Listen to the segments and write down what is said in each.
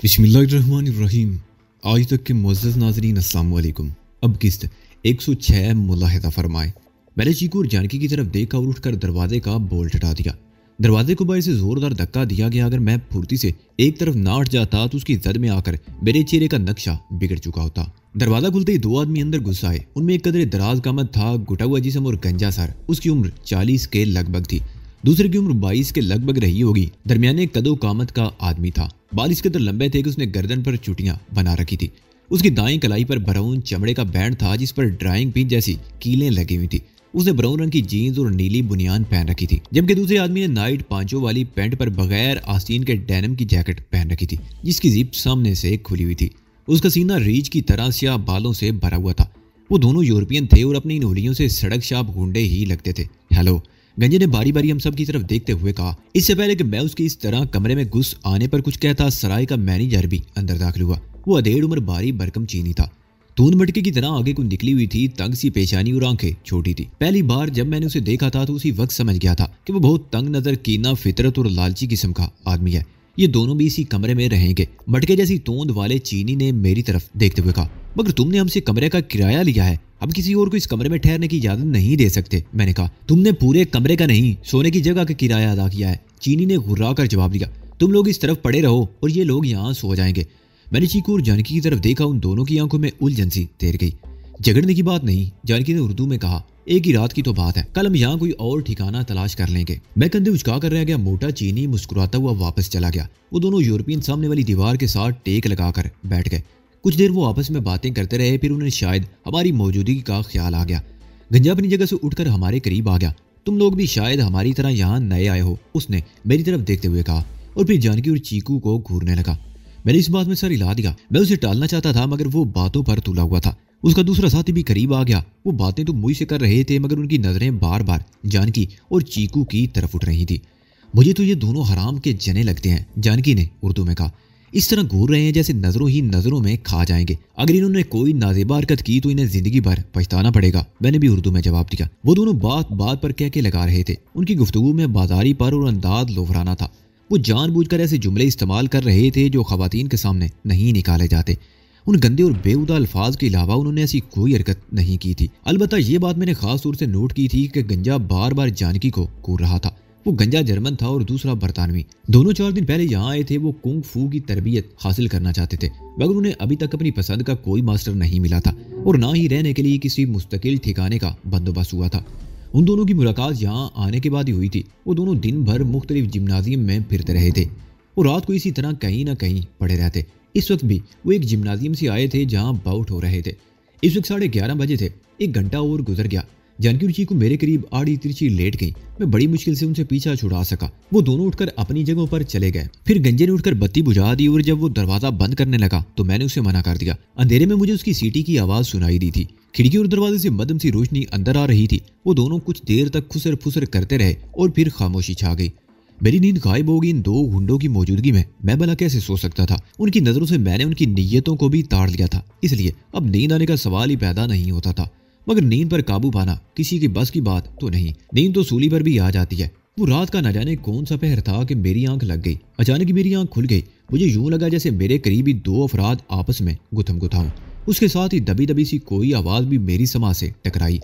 बिस्मिल्लाहिर्रहमानिर्रहीम। आज तक के मुअज़्ज़ज़ नाज़रीन अस्सलाम वालेकुम। अब किस्त 106 मुलाहिज़ा फरमाए। मैंने चीकू और जानकी की तरफ देखा और उठकर दरवाजे का बोल्ट हटा दिया। दरवाजे को बाहर से जोरदार धक्का दिया गया। अगर मैं फुर्ती से एक तरफ ना हट जाता तो उसकी जद में आकर मेरे चेहरे का नक्शा बिगड़ चुका होता। दरवाजा खुलते ही दो आदमी अंदर घुस आए। उनमें एक कदरे दराज कामत था, घुटा हुआ जिस्म और गंजा सर। उसकी उम्र 40 के लगभग थी, दूसरे की उम्र 22 के लगभग रही होगी। दरमियाने कदो कामत का आदमी था। बाल इसके कदर लंबे थे कि उसने गर्दन पर चुटियां बना रखी थी। उसकी दाईं कलाई पर ब्राउन चमड़े का बैंड था जिस पर ड्राइंग पिन जैसी कीलें लगी हुई थी। उसने ब्राउन रंग की जीन्स और नीली बुनियान पहन रखी थी, जबकि दूसरे आदमी ने नाइट पांचों वाली पैंट पर बगैर आस्तीन के डेनिम की जैकेट पहन रखी थी जिसकी जिप सामने से खुली हुई थी। उसका सीना रीछ की तरह स्याह बालों से भरा हुआ था। वो दोनों यूरोपियन थे और अपनी इन उंगलियों से सड़क शाप गुंडे ही लगते थे। हेलो, गंजे ने बारी बारी हम सब की तरफ देखते हुए कहा। इससे पहले कि मैं उसके इस तरह कमरे में घुस आने पर कुछ कहता, सराय का मैनेजर भी अंदर दाखिल हुआ। वो अधेड़ उम्र बारी भरकम चीनी था, तून मटके की तरह आगे को निकली हुई थी, तंग सी पेशानी और आंखें छोटी थी। पहली बार जब मैंने उसे देखा था तो उसी वक्त समझ गया था कि वो बहुत तंग नजर, कीना फितरत और लालची किस्म का आदमी है। ये दोनों भी इसी कमरे में रहेंगे। मटके जैसी तोंद वाले चीनी ने मेरी तरफ देखते हुए कहा, मगर तुमने हमसे कमरे का किराया लिया है, हम किसी और को इस कमरे में ठहरने की इजाजत नहीं दे सकते। मैंने कहा, तुमने पूरे कमरे का नहीं, सोने की जगह का किराया अदा किया है। चीनी ने घुर्रा कर जवाब दिया, तुम लोग इस तरफ पड़े रहो और ये लोग यहाँ सो जाएंगे। मैंने चीकू और जानकी की तरफ देखा। उन दोनों की आंखों में उलझन सी तैर गई। झगड़ने की बात नहीं, जानकी ने उर्दू में कहा, एक ही रात की तो बात है, कल हम यहाँ कोई और ठिकाना तलाश कर लेंगे। मैं कंधे उचका कर रह गया। मोटा चीनी मुस्कुराता हुआ वापस चला गया। वो दोनों यूरोपियन सामने वाली दीवार के साथ टेक लगाकर बैठ गए। कुछ देर वो आपस में बातें करते रहे, फिर उन्हें शायद हमारी मौजूदगी का ख्याल आ गया। गंजा अपनी जगह से उठकर हमारे करीब आ गया। तुम लोग भी शायद हमारी तरह यहाँ नए आए हो, उसने मेरी तरफ देखते हुए कहा, और फिर जानकी और चीकू को घूरने लगा। मैंने इस बात में सर हिला दिया। मैं उसे टालना चाहता था मगर वो बातों पर तुला हुआ था। उसका दूसरा साथी भी करीब आ गया। वो बातें तो मुझ से कर रहे थे मगर उनकी नजरें बार बार जानकी और चीकू की तरफ उठ रही थी। मुझे तो ये दोनों हराम के जने लगते हैं, जानकी ने उर्दू में कहा। इस तरह घूर रहे हैं जैसे नजरों ही नजरों में खा जाएंगे। अगर इन्होंने कोई नाजेबा हरकत की तो इन्हें जिंदगी भर पछताना पड़ेगा। मैंने भी उर्दू में जवाब दिया। वो दोनों बात बात पर कह के लगा रहे थे। उनकी गुफ्तगू में बाजारी पर और अंदाज लोफराना था। वो जानबूझकर ऐसे जुमले इस्तेमाल कर रहे थे जो खवातीन के सामने नहीं निकाले जाते। उन गंदे और बेहुदा अल्फाज के अलावा उन्होंने ऐसी कोई हरकत नहीं की थी। अलबत्ता ये बात मैंने खास तौर से नोट की थी कि गंजा बार बार जानकी को घूर रहा था। वो गंजा जर्मन था और दूसरा बरतानवी। दोनों 4 दिन पहले यहाँ आए थे। वो कुंग फू की तरबियत हासिल करना चाहते थे मगर उन्हें अभी तक अपनी पसंद का कोई मास्टर नहीं मिला था और ना ही रहने के लिए किसी मुस्तकिल ठिकाने का बंदोबस्त हुआ था। उन दोनों की मुलाकात यहाँ आने के बाद ही हुई थी। वो दोनों दिन भर मुख्तलिफ जिम्नाजियम में फिरते रहे थे। वो रात को इसी तरह कहीं ना कहीं पड़े रहते। इस वक्त भी वो एक जिम्नाजियम से आए थे जहाँ बाउट हो रहे थे। इस वक्त 11:30 बजे थे। 1 घंटा और गुजर गया। जानकी और चीकू मेरे करीब आड़ी तिरछी लेट गई। मैं बड़ी मुश्किल से उनसे पीछा छुड़ा सका। वो दोनों उठकर अपनी जगहों पर चले गए। फिर गंजे ने उठकर बत्ती बुझा दी और जब वो दरवाजा बंद करने लगा तो मैंने उसे मना कर दिया। अंधेरे में मुझे उसकी सीटी की आवाज सुनाई दी थी। खिड़की और दरवाजे से मध्यम सी रोशनी अंदर आ रही थी। वो दोनों कुछ देर तक खुसर फुसर करते रहे और फिर खामोशी छा गई। मेरी नींद गायब हो गई। इन दो गुंडों की मौजूदगी में मैं भला कैसे सो सकता था। उनकी नजरों से मैंने उनकी नीयतों को भी ताड़ लिया था, इसलिए अब नींद आने का सवाल ही पैदा नहीं होता था। मगर नींद पर काबू पाना किसी की बस की बात तो नहीं। नींद तो सूली पर भी आ जाती है। वो रात का न जाने कौन सा पहर था कि मेरी आंख लग गई। अचानक ही मेरी आंख खुल गई। मुझे यूं लगा जैसे मेरे करीबी 2 अफराद आपस में गुथम गुथाऊं। उसके साथ ही दबी दबी सी कोई आवाज भी मेरी समाज से टकराई।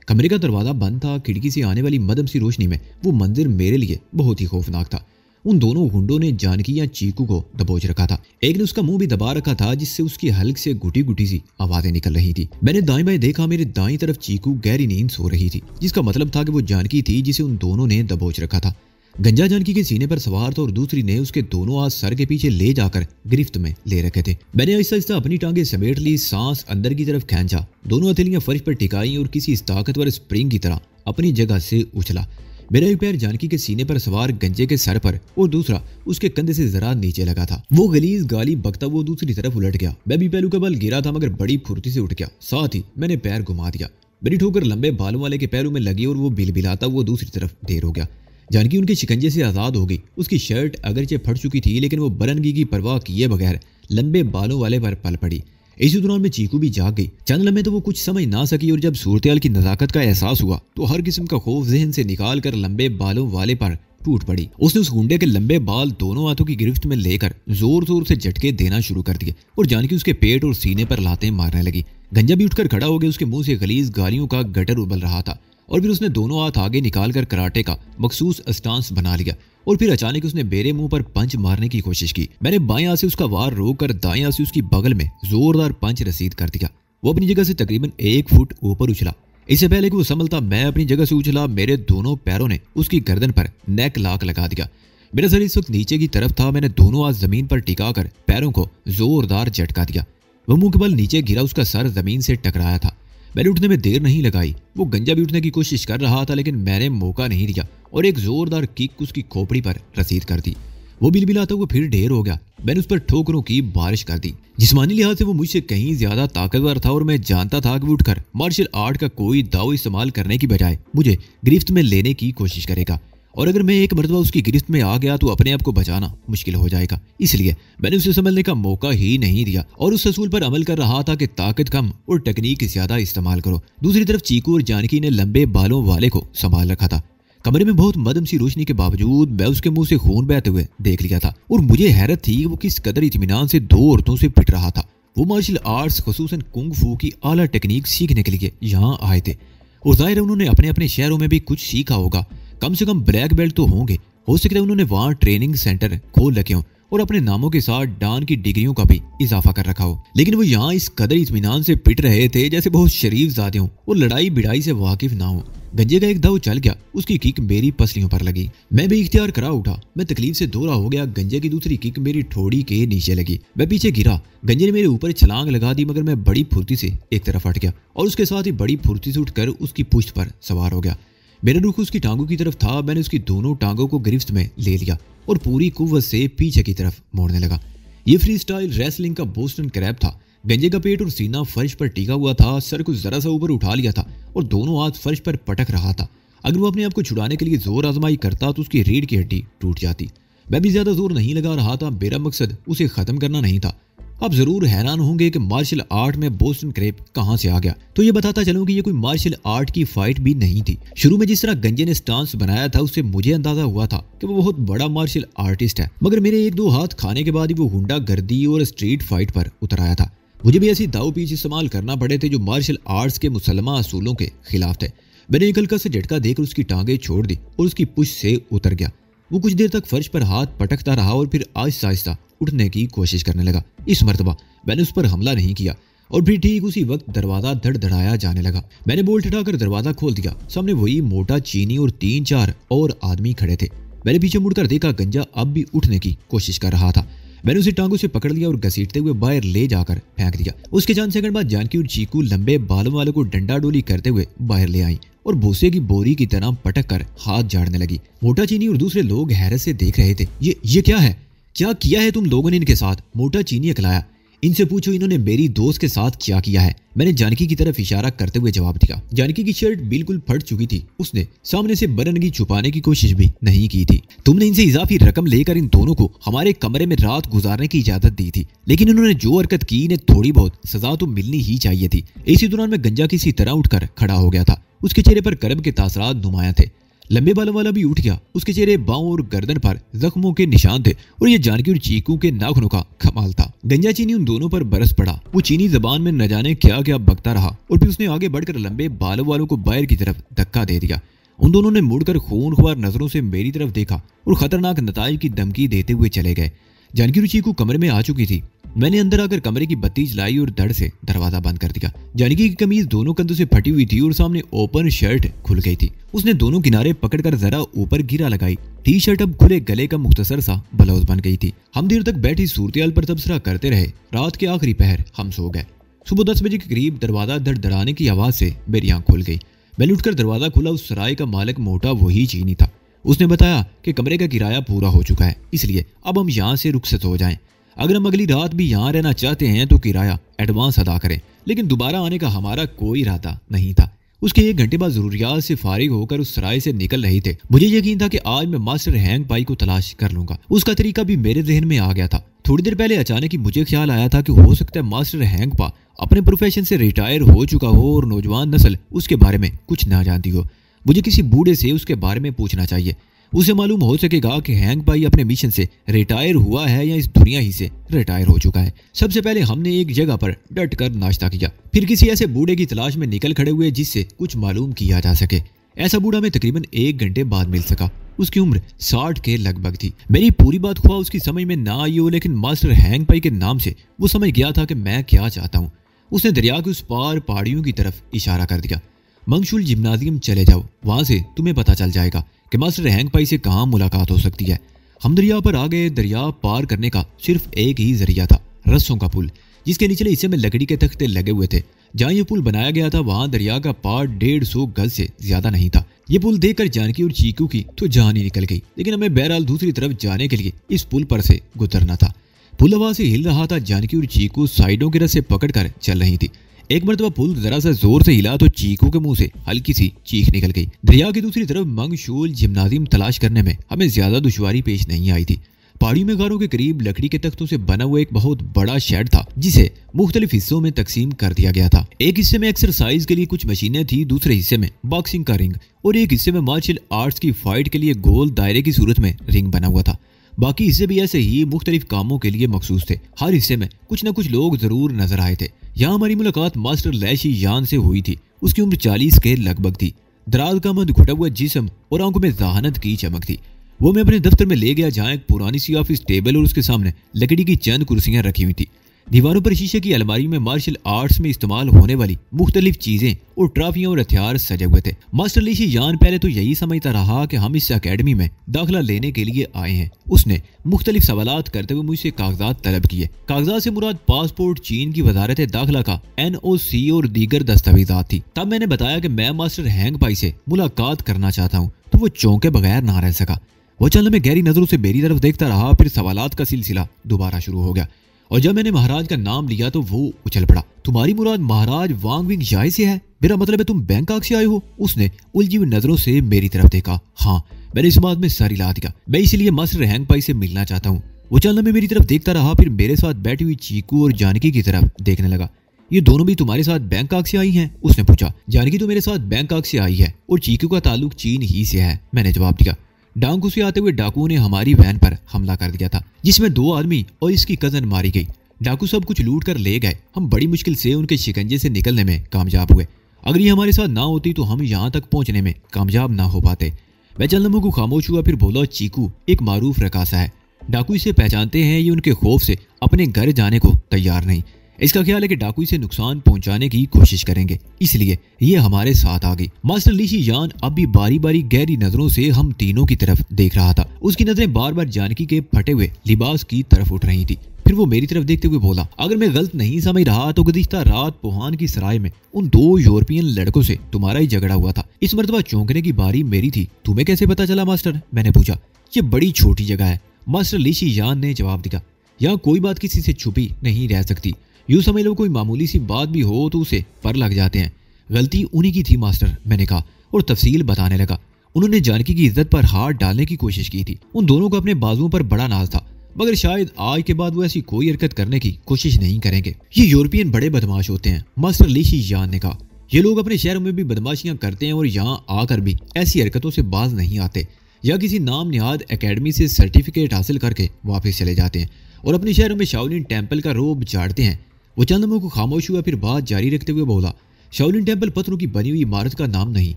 कमरे का दरवाजा बंद था। खिड़की से आने वाली मध्यम सी रोशनी में वो मंदिर मेरे लिए बहुत ही खौफनाक था। उन दोनों गुंडों ने जानकी या चीकू को दबोच रखा था। एक ने उसका मुंह भी दबा रखा था जिससे उसकी हल्क से गुटी गुटी सी आवाजें निकल रही थी। मैंने दाएं बाएं देखा। मेरे दाईं तरफ चीकू गहरी नींद सो रही थी, जिसका मतलब था कि वो जानकी थी जिसे उन दोनों ने दबोच रखा था। गंजा जानकी के सीने पर सवार था और दूसरी ने उसके दोनों हाथ सर के पीछे ले जाकर गिरफ्त में ले रखे थे। मैंने आहिस्ता आहिस्ता अपनी टांगे समेट ली, सांस अंदर की तरफ खींचा, दोनों हथेलियां फर्श पर टिकाई और किसी ताकतवर स्प्रिंग की तरह अपनी जगह से उछला। मेरा एक पैर जानकी के सीने पर सवार गंजे के सर पर और दूसरा उसके कंधे से जरा नीचे लगा था। वो गलीज गाली बकता वो दूसरी तरफ उलट गया। मैं भी पहलू का बल गिरा था मगर बड़ी फुर्ती से उठ गया। साथ ही मैंने पैर घुमा दिया। मेरी ठोकर लंबे बालों वाले के पैरों में लगी और वो बिलबिलाता वो दूसरी तरफ ढेर हो गया। जानकी उनके शिकंजे से आजाद हो गई। उसकी शर्ट अगरचे फट चुकी थी लेकिन वो बरनगी की परवाह किए बगैर लंबे बालों वाले पर पल पड़ी। इसी दौरान में चीकू भी जाग गई। चंद लम्हे तो वो कुछ समझ ना सकी और जब सूरतेहाल की नजाकत का एहसास हुआ तो हर किस्म का खौफ जहन से निकाल कर लंबे बालों वाले पर टूट पड़ी। उसने उस गुंडे के लंबे बाल दोनों हाथों की गिरफ्त में लेकर जोर जोर से झटके देना शुरू कर दिए और जानकी उसके पेट और सीने पर लातें मारने लगी। गंजा भी उठकर खड़ा हो गया। उसके मुंह से गलीज गालियों का गटर उबल रहा था और फिर उसने दोनों हाथ आगे निकालकर कराटे का मखसूस स्टांस बना लिया और फिर अचानक उसने मेरे मुंह पर पंच मारने की कोशिश की। मैंने बाएं हाथ से उसका वार रोककर दाएं हाथ से उसकी बगल में जोरदार पंच रसीद कर दिया। वो अपनी जगह से तकरीबन 1 फुट ऊपर उछला। इससे पहले कि वो संभलता मैं अपनी जगह से उछला, मेरे दोनों पैरों ने उसकी गर्दन पर नेक लॉक लगा दिया। मेरा सर इस वक्त नीचे की तरफ था। मैंने दोनों हाथ जमीन पर टिकाकर पैरों को जोरदार झटका दिया। वह मुंह के बल नीचे गिरा। उसका सर जमीन से टकराया था। मैंने उठने में देर नहीं लगाई। वो गंजा भी उठने की कोशिश कर रहा था लेकिन मैंने मौका नहीं दिया और एक जोरदार किक उसकी खोपड़ी पर रसीद कर दी। वो बिलबिलाता हुआ फिर ढेर हो गया। मैंने उस पर ठोकरों की बारिश कर दी। जिस्मानी लिहाज से वो मुझसे कहीं ज्यादा ताकतवर था और मैं जानता था कि वो उठकर मार्शल आर्ट का कोई दाव इस्तेमाल करने की बजाय मुझे गिरफ्त में लेने की कोशिश करेगा और अगर मैं एक मरतबा उसकी गिरफ्त में आ गया तो अपने आप को बचाना मुश्किल हो जाएगा। इसलिए मैंने उसे संभलने का मौका ही नहीं दिया और उस असूल पर अमल कर रहा था कि ताकत कम और टेक्निक ज्यादा इस्तेमाल करो। दूसरी तरफ चीकू और जानकी ने लंबे बालों वाले को संभाल रखा था। कमरे में बहुत मदम सी रोशनी के बावजूद मैं उसके मुंह से खून बहते हुए देख लिया था और मुझे हैरत थी कि वो किस कदर इत्मीनान से 2 औरतों से पिट रहा था। वो मार्शल आर्ट्स खुसूसन कुंग फू की आला टेक्निक सीखने के लिए यहाँ आए थे और जाहिर है उन्होंने अपने अपने शहरों में भी कुछ सीखा होगा। कम से कम ब्लैक बेल्ट तो होंगे। हो सकता है उन्होंने वहाँ ट्रेनिंग सेंटर खोल रखे हों और अपने नामों के साथ डान की डिग्रियों का भी इजाफा कर रखा हो, लेकिन वो यहाँ इस कदर इत्मीनान से पिट रहे थे जैसे बहुत शरीफ ज़ादे हों और लड़ाई भिड़ाई से वाकिफ ना हो। गंजे का एक दाव चल गया। उसकी किक मेरी पसलियों पर लगी। मैं भी इख्तियार करा उठा। मैं तकलीफ से दोहरा हो गया। गंजे की दूसरी किक मेरी ठोड़ी के नीचे लगी। मैं पीछे गिरा। गंजे ने मेरे ऊपर छलांग लगा दी मगर मैं बड़ी फुर्ती से एक तरफ हट गया और उसके साथ ही बड़ी फुर्ती से उठकर उसकी पुश्त पर सवार हो गया। मेरा रुख उसकी टांगों की तरफ था। मैंने उसकी दोनों टांगों को गिरफ्त में ले लिया और पूरी कुव्वत से पीछे की तरफ मोड़ने लगा। ये फ्री स्टाइल रेसलिंग का बोस्टन क्रैब था। गंजे का पेट और सीना फर्श पर टिका हुआ था। सर को जरा सा ऊपर उठा लिया था और दोनों हाथ फर्श पर पटक रहा था। अगर वो अपने आप को छुड़ाने के लिए जोर आजमाई करता तो उसकी रीढ़ की हड्डी टूट जाती। मैं भी ज्यादा जोर नहीं लगा रहा था। मेरा मकसद उसे खत्म करना नहीं था। आप जरूर हैरान होंगे कि मार्शल आर्ट में बोस्टन क्रैब कहां से आ गया, तो ये बताता चलूं कि ये कोई मार्शल आर्ट की फाइट भी नहीं थी। शुरू में जिस तरह गंजे ने स्टांस बनाया था उससे मुझे अंदाजा हुआ था कि वो बहुत बड़ा मार्शल आर्टिस्ट है, मगर मेरे 1-2 हाथ खाने के बाद ही वो गुंडागर्दी और स्ट्रीट फाइट पर उतर आया था। मुझे भी ऐसी दाव पीछ इस्तेमाल करना पड़े थे जो मार्शल आर्ट्स के मुसलमा असूलों के खिलाफ थे। मैंने एक हल्का सा झटका देकर उसकी टांगे छोड़ दी और उसकी पुश से उतर गया। वो कुछ देर तक फर्श पर हाथ पटकता रहा और फिर आहिस्ता आहिस्ता उठने की कोशिश करने लगा। इस मर्तबा मैंने उस पर हमला नहीं किया और फिर ठीक उसी वक्त दरवाजा धड़धड़ाया जाने लगा। मैंने बोल्ट हटाकर दरवाजा खोल दिया। सामने वही मोटा चीनी और 3-4 और आदमी खड़े थे। मैंने पीछे मुड़कर देखा गंजा अब भी उठने की कोशिश कर रहा था। मैंने उसे टांगों से पकड़ लिया और घसीटते हुए बाहर ले जाकर फेंक दिया। उसके चंद सेकंड बाद जानकी और चीकू लंबे बालों वालों को डंडा डोली करते हुए बाहर ले आई और भूसे की बोरी की तरह पटक कर हाथ झाड़ने लगी। मोटा चीनी और दूसरे लोग हैरत से देख रहे थे। ये क्या है? क्या किया है तुम लोगों ने इनके साथ? मोटा चीनी अकलाया। इनसे पूछो इन्होंने मेरी दोस्त के साथ क्या किया है। मैंने जानकी की तरफ इशारा करते हुए जवाब दिया। जानकी की शर्ट बिल्कुल फट चुकी थी। उसने सामने से बरनगी छुपाने की कोशिश भी नहीं की थी। तुमने इनसे इजाफी रकम लेकर इन दोनों को हमारे कमरे में रात गुजारने की इजाजत दी थी, लेकिन इन्होंने जो हरकत की इन्हें थोड़ी बहुत सजा तो मिलनी ही चाहिए थी। इसी दौरान में गंजा किसी तरह उठकर खड़ा हो गया था। उसके चेहरे पर कर्ब के तासरात नुमाया थे। लंबे बालों वाला भी उठ गया। उसके चेहरे, बाहों और गर्दन पर जख्मों के निशान थे और ये जानकी और चीकू के नाखूनों का कमाल था। गंजा चीनी उन दोनों पर बरस पड़ा। वो चीनी जबान में न जाने क्या क्या बकता रहा और फिर उसने आगे बढ़कर लंबे बालों वालों को बाहर की तरफ धक्का दे दिया। उन दोनों ने मुड़कर खूनख्वार नजरों से मेरी तरफ देखा और खतरनाक नताइज की धमकी देते हुए चले गए। जानकी और चीकू कमरे में आ चुकी थी। मैंने अंदर आकर कमरे की बत्ती जलाई और धड़ से दरवाजा बंद कर दिया। जानकी की कमीज दोनों कंधों से फटी हुई थी और सामने ओपन शर्ट खुल गई थी। उसने दोनों किनारे पकड़कर जरा ऊपर गिरा लगाई। टी शर्ट अब खुले गले का मुख्तसर सा ब्लाउज बन गई थी। हम देर तक बैठी सूरतियाल पर तबसरा करते रहे। रात के आखिरी पहर हम सो गए। सुबह 10 बजे के करीब दरवाजा धड़धड़ाने की आवाज से मेरी आंख खुल गई। मैंने उठकर दरवाजा खोला। उस सराय का मालिक मोटा वही चीनी था। उसने बताया कि कमरे का किराया पूरा हो चुका है, इसलिए अब हम यहाँ से रुखसत हो जाएं। अगर हम अगली रात भी यहाँ रहना चाहते हैं तो किराया एडवांस अदा करें, लेकिन दोबारा आने का हमारा कोई इरादा नहीं था। उसके 1 घंटे बाद जरूरियात से फारिग होकर उस सराय से निकल रही थे। मुझे यकीन था कि आज मैं मास्टर हैंग पाई को तलाश कर लूंगा। उसका तरीका भी मेरे जहन में आ गया था। थोड़ी देर पहले अचानक ही मुझे ख्याल आया था कि हो सकता है मास्टर हैंग पा अपने प्रोफेशन से रिटायर हो चुका हो और नौजवान नस्ल उसके बारे में कुछ ना जानती हो। मुझे किसी बूढ़े से उसके बारे में पूछना चाहिए। उसे मालूम हो सकेगा कि हैंग पाई अपने मिशन से रिटायर हुआ है या इस दुनिया ही से रिटायर हो चुका है। सबसे पहले हमने एक जगह पर डट कर नाश्ता किया, फिर किसी ऐसे बूढ़े की तलाश में निकल खड़े हुए जिससे कुछ मालूम किया जा सके। ऐसा बूढ़ा हमें तकरीबन 1 घंटे बाद मिल सका। उसकी उम्र 60 के लगभग थी। मेरी पूरी बात हुआ उसकी समझ में ना आई हो, लेकिन मास्टर हैंग पाई के नाम से वो समझ गया था कि मैं क्या चाहता हूँ। उसने दरिया के उस पार पहाड़ियों की तरफ इशारा कर दिया। मंगशूल जिम्नाजियम चले जाओ, वहां से तुम्हें पता चल जाएगा कि मास्टर हैंग पाई से कहाँ मुलाकात हो सकती है। हम दरिया पर आ गए। दरिया पार करने का सिर्फ एक ही जरिया था, रस्सों का पुल, जिसके निचले हिस्से में लकड़ी के तख्ते लगे हुए थे। जहाँ ये पुल बनाया गया था वहां दरिया का पार 150 गज से ज्यादा नहीं था। ये पुल देखकर जानकी और चीकू की तो जान ही निकल गई, लेकिन हमें बहरहाल दूसरी तरफ जाने के लिए इस पुल पर से गुजरना था। पुल हवा से हिल रहा था। जानकी और चीकू साइडों के रस्से पकड़कर चल रही थी। एक मरतबा पुल जरा सा जोर से हिला तो चीकू के मुंह से हल्की सी चीख निकल गई। दरिया की दूसरी तरफ मंगशूल जिम्नाजियम तलाश करने में हमें ज्यादा दुश्वारी पेश नहीं आई थी। पहाड़ी में गारों के करीब लकड़ी के तख्तों से बना हुआ एक बहुत बड़ा शेड था, जिसे मुख्तलिफ हिस्सों में तकसीम कर दिया गया था। एक हिस्से में एक्सरसाइज के लिए कुछ मशीनें थी, दूसरे हिस्से में बॉक्सिंग का रिंग और एक हिस्से में मार्शल आर्ट्स की फाइट के लिए गोल दायरे की सूरत में रिंग बना हुआ था। बाकी हिस्से भी ऐसे ही मुख्तलिफ कामों के लिए मखसूस थे। हर हिस्से में कुछ न कुछ लोग जरूर नजर आए थे। यहाँ हमारी मुलाकात मास्टर लैशी यान से हुई थी। उसकी उम्र 40 के लगभग थी। दराज का मद घुटा हुआ जिस्म और आंखों में जहानत की चमक थी। वो मैं अपने दफ्तर में ले गया, जहाँ एक पुरानी सी ऑफिस टेबल और उसके सामने लकड़ी की चंद कुर्सियां रखी हुई थी। दीवारों पर शीशे की अलमारी में मार्शल आर्ट्स में इस्तेमाल होने वाली मुख्तलिफ चीजें और ट्रॉफियां और हथियार सजे हुए थे। मास्टर लीशी यान पहले तो यही समझता रहा कि हम इस अकेडमी में दाखिला लेने के लिए आए हैं। उसने मुख्तलिफ सवालात करते हुए मुझसे कागजात तलब किए। कागजात से मुराद पासपोर्ट, चीन की वजारत दाखिला का NOC और दीगर दस्तावेजात थी। तब मैंने बताया कि मैं मास्टर हैंग पाई से मुलाकात करना चाहता हूँ, तो वो चौंके बगैर ना रह सका। वो चल में गहरी नजरों से मेरी तरफ देखता रहा। फिर सवालात का सिलसिला दोबारा शुरू हो गया और जब मैंने महाराज का नाम लिया तो वो उछल पड़ा। तुम्हारी मुराद महाराज वांग विंग जाए से है? मेरा मतलब है तुम बैंकॉक से आए हो? उसने उलझी हुई नजरों से मेरी तरफ देखा। हाँ, मैंने इस बात में सर हिला दिया। मैं इसलिए मास्टर हैंग पाई से मिलना चाहता हूँ। वो चल में मेरी तरफ देखता रहा, फिर मेरे साथ बैठी हुई चीकू और जानकी की तरफ देखने लगा। ये दोनों भी तुम्हारे साथ बैंकॉक से आई हैं? उसने पूछा। जानकी तो मेरे साथ बैंकॉक से आई है और चीकू का ताल्लुक चीन ही से है, मैंने जवाब दिया। डांगू से आते हुए डाकुओं ने हमारी वैन पर हमला कर दिया था, जिसमें 2 आदमी और इसकी कजन मारी गई। डाकू सब कुछ लूट कर ले गए। हम बड़ी मुश्किल से उनके शिकंजे से निकलने में कामयाब हुए। अगर ये हमारे साथ ना होती तो हम यहाँ तक पहुँचने में कामयाब ना हो पाते। वह चंद को खामोश हुआ, फिर बोला, चीकू एक मारूफ रकासा है। डाकू इसे पहचानते हैं। ये उनके खौफ से अपने घर जाने को तैयार नहीं। इसका ख्याल है कि डाकू इसे नुकसान पहुंचाने की कोशिश करेंगे, इसलिए ये हमारे साथ आ गई। मास्टर लीशी यान अब भी बारी बारी गहरी नजरों से हम तीनों की तरफ देख रहा था। उसकी नजरें बार बार जानकी के फटे हुए लिबास की तरफ उठ रही थी। फिर वो मेरी तरफ देखते हुए बोला, अगर मैं गलत नहीं समझ रहा तो गुज़िश्ता रात पोहान की सराय में उन 2 यूरोपियन लड़कों से तुम्हारा ही झगड़ा हुआ था। इस मरतबा चौंकने की बारी मेरी थी। तुम्हें कैसे पता चला मास्टर? मैंने पूछा। ये बड़ी छोटी जगह है, मास्टर लीशी यान ने जवाब दिया। यहाँ कोई बात किसी से छुपी नहीं रह सकती। यूं समझ लो कोई मामूली सी बात भी हो तो उसे पर लग जाते हैं। गलती उन्हीं की थी मास्टर, मैंने कहा और तफसील बताने लगा। उन्होंने जानकी की इज्जत पर हाथ डालने की कोशिश की थी। उन दोनों को अपने बाजुओं पर बड़ा नाज था, मगर शायद आज के बाद वो ऐसी कोई हरकत करने की कोशिश नहीं करेंगे। ये यूरोपियन बड़े बदमाश होते हैं, मास्टर लीशी यान ने कहा। ये लोग अपने शहरों में भी बदमाशियां करते हैं और यहाँ आकर भी ऐसी हरकतों से बाज नहीं आते, या किसी नाम निहाद एकेडमी से सर्टिफिकेट हासिल करके वापस चले जाते हैं और अपने शहरों में शाओलिन टेम्पल का रोब झाड़ते हैं। वो चंद को खामोश हुआ, फिर बात जारी रखते हुए बोला, शाओलिन टेम्पल पत्थरों की बनी हुई इमारत का नाम नहीं,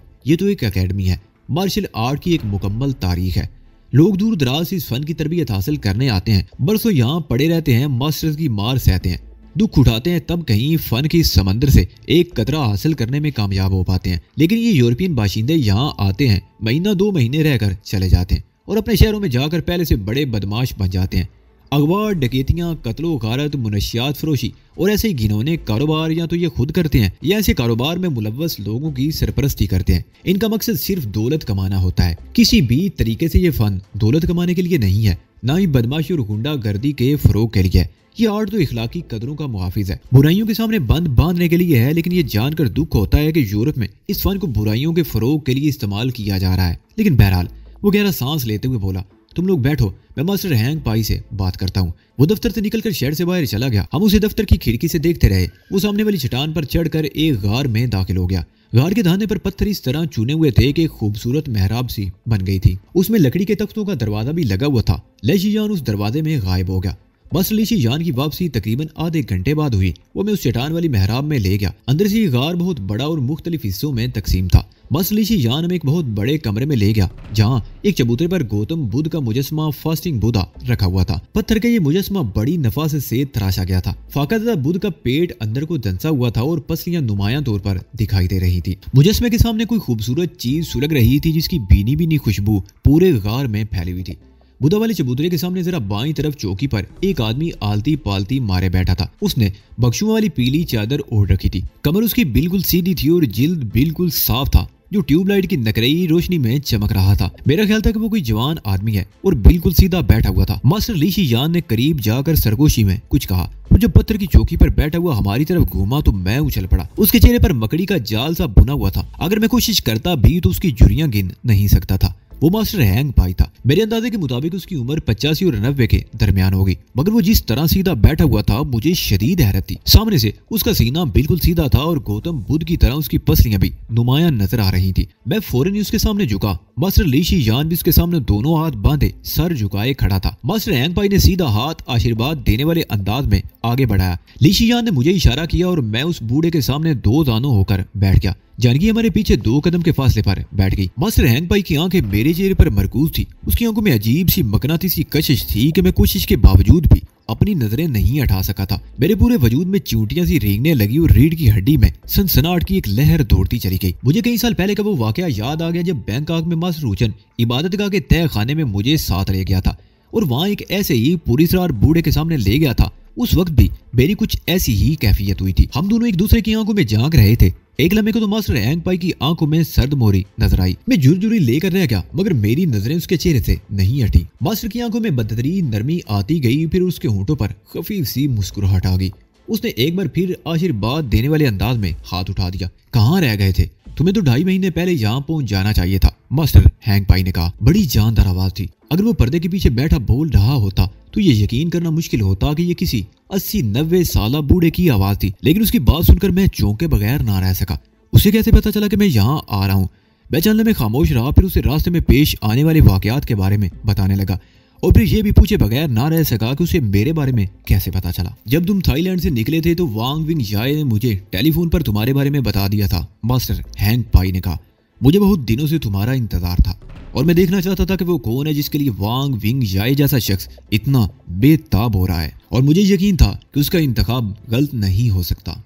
ये तो एक एकेडमी है। मार्शल आर्ट की एक मुकम्मल तारीख है। लोग दूर दराज से इस फन की तरबियत हासिल करने आते हैं, बरसों यहाँ पड़े रहते हैं, मास्टर्स की मार सहते हैं, दुख उठाते हैं, तब कहीं फन के इस समंदर से एक कतरा हासिल करने में कामयाब हो पाते हैं। लेकिन ये यूरोपियन बाशिंदे यहाँ आते हैं, महीना 2 महीने रहकर चले जाते हैं और अपने शहरों में जाकर पहले से बड़े बदमाश बन जाते हैं। अगवा, डकैतियां, कत्लो गारत, मुनशियात फरोशी और ऐसे ही घिनौने कारोबार या तो ये खुद करते हैं या ऐसे कारोबार में मुलव्वस लोगों की सरपरस्ती करते हैं। इनका मकसद सिर्फ दौलत कमाना होता है। किसी भी तरीके से ये फन दौलत कमाने के लिए नहीं है, ना ही बदमाशी और गुंडागर्दी के फरोग के लिए। ये आर्ट तो इखलाकी कदरों का मुहाफिज है, बुराइयों के सामने बंद बांधने के लिए है। लेकिन ये जानकर दुख होता है कि यूरोप में इस फन को बुराइयों के फरोग के लिए इस्तेमाल किया जा रहा है। लेकिन बहरहाल वो गहरा सांस लेते हुए बोला, तुम लोग बैठो, मैं मास्टर हैंग पाई से बात करता हूँ। वो दफ्तर से निकलकर शेड से बाहर चला गया। हम उसे दफ्तर की खिड़की से देखते रहे। वो सामने वाली चट्टान पर चढ़कर एक गार में दाखिल हो गया। गार के दाने पर पत्थर इस तरह चुने हुए थे कि एक खूबसूरत मेहराब सी बन गई थी। उसमें लकड़ी के तख्तों का दरवाजा भी लगा हुआ था। लेशीजान उस दरवाजे में गायब हो गया। बस लेशीजान की वापसी तकरीबन आधे घंटे बाद हुई। वो मैं उस चट्टान वाली मेहराब में ले गया। अंदर से ये गार बहुत बड़ा और मुख्तलिफ हिस्सों में तकसीम था। बस लेशीजान में एक बहुत बड़े कमरे में ले गया, जहाँ एक चबूतरे पर गौतम बुद्ध का मुजस्मा फास्टिंग बुद्धा रखा हुआ था। पत्थर का ये मुजस्मा बड़ी नफासत से तराशा गया था। फाकाज़दा बुद्ध का पेट अंदर को दंसा हुआ था और पसलियां नुमायां तौर पर दिखाई दे रही थी। मुजस्मे के सामने कोई खूबसूरत चीज सुलग रही थी, जिसकी बीनी बीनी खुशबू पूरे गार में फैली हुई थी। बुद्धा वाले चबूतरे के सामने जरा बाईं तरफ चौकी पर एक आदमी आलती पालती मारे बैठा था। उसने बख्शुओं वाली पीली चादर ओढ़ रखी थी। कमर उसकी बिल्कुल सीधी थी और जिल्द बिल्कुल साफ था, जो ट्यूबलाइट की नकरई रोशनी में चमक रहा था। मेरा ख्याल था कि वो कोई जवान आदमी है और बिल्कुल सीधा बैठा हुआ था। मास्टर लेशीजान ने करीब जाकर सरगोशी में कुछ कहा। वो जब पत्थर की चौकी पर बैठा हुआ हमारी तरफ घूमा तो मैं उछल पड़ा। उसके चेहरे पर मकड़ी का जाल सा बुना हुआ था। अगर मैं कोशिश करता भी तो उसकी झुर्रियां गिन नहीं सकता था। वो मास्टर हैंग पाई था। मेरे अंदाजे के मुताबिक उसकी उम्र 85 और 90 के दरमियान होगी, मगर वो जिस तरह सीधा बैठा हुआ था मुझे शदीद हैरत थी। सामने से उसका सीना बिल्कुल सीधा था और गौतम बुद्ध की तरह उसकी पसलियां भी नुमायां नजर आ रही थी। मैं फौरन ही उसके सामने झुका। मास्टर लेशीजान भी उसके सामने दोनों हाथ बांधे सर झुकाए खड़ा था। मास्टर हैंग पाई ने सीधा हाथ आशीर्वाद देने वाले अंदाज में आगे बढ़ाया। लेशीजान ने मुझे इशारा किया और मैं उस बूढ़े के सामने दो दानों होकर बैठ गया। जानकी हमारे पीछे 2 कदम के फासले पर बैठ गई। मास्टर हैंग पाई की आंखें मेरे चेहरे पर मरकूज थी। उसकी आंखों में अजीब सी मकनातीसी कशिश थी कि मैं कोशिश के बावजूद भी अपनी नजरें नहीं हटा सका था। मेरे पूरे वजूद में चींटियां सी रेंगने लगी और रीढ़ की हड्डी में सनसनाहट की एक लहर दौड़ती चली गई। मुझे कई साल पहले का वो वाकया याद आ गया जब बैंकॉक में मास्टर हुचन इबादतगाह के तय खाने में मुझे साथ ले गया था और वहां एक ऐसे ही पुरस्कार बूढ़े के सामने ले गया था। उस वक्त भी मेरी कुछ ऐसी ही कैफियत हुई थी। हम दोनों एक दूसरे की आंखों में झांक रहे थे। एक लम्हे को तो मास्टर हैंग पाई की आंखों में सर्द मोहरी नजर आई। मैं झुरझुरी लेकर रह गया, मगर मेरी नजरें उसके चेहरे से नहीं हटी। मास्टर की आंखों में बदतरीन नरमी आती गई, फिर उसके होंठों पर खफीफ सी मुस्कुराहट आ गई। उसने एक बार फिर आशीर्वाद देने वाले अंदाज में हाथ उठा दिया। कहाँ रह गए थे? तुम्हें तो 2.5 महीने पहले यहाँ पहुंच जाना चाहिए था, मास्टर हैंग पाई ने कहा। बड़ी जानदार आवाज थी। अगर वो पर्दे के पीछे बैठा बोल रहा होता तो ये यकीन करना मुश्किल होता कि ये किसी 80-90 साल बूढ़े की आवाज थी। लेकिन उसकी बात सुनकर मैं चौंके बगैर ना रह सका। उसे कैसे पता चला कि मैं यहाँ आ रहा हूँ? मैं चलने में खामोश रहा, फिर उसे रास्ते में पेश आने वाले वाकयात के बारे में बताने लगा और फिर ये भी पूछे बगैर ना रह सका कि उसे मेरे बारे में कैसे पता चला। जब तुम थाईलैंड से निकले थे तो वांग विंग जाए ने मुझे टेलीफोन पर तुम्हारे बारे में बता दिया था, मास्टर हैंग पाई ने कहा। मुझे बहुत दिनों से तुम्हारा इंतजार था और मैं देखना चाहता था कि वो कौन है जिसके लिए वांग विंग जाए जैसा शख्स इतना बेताब हो रहा है, और मुझे यकीन था कि उसका इंतखाब गलत नहीं हो सकता।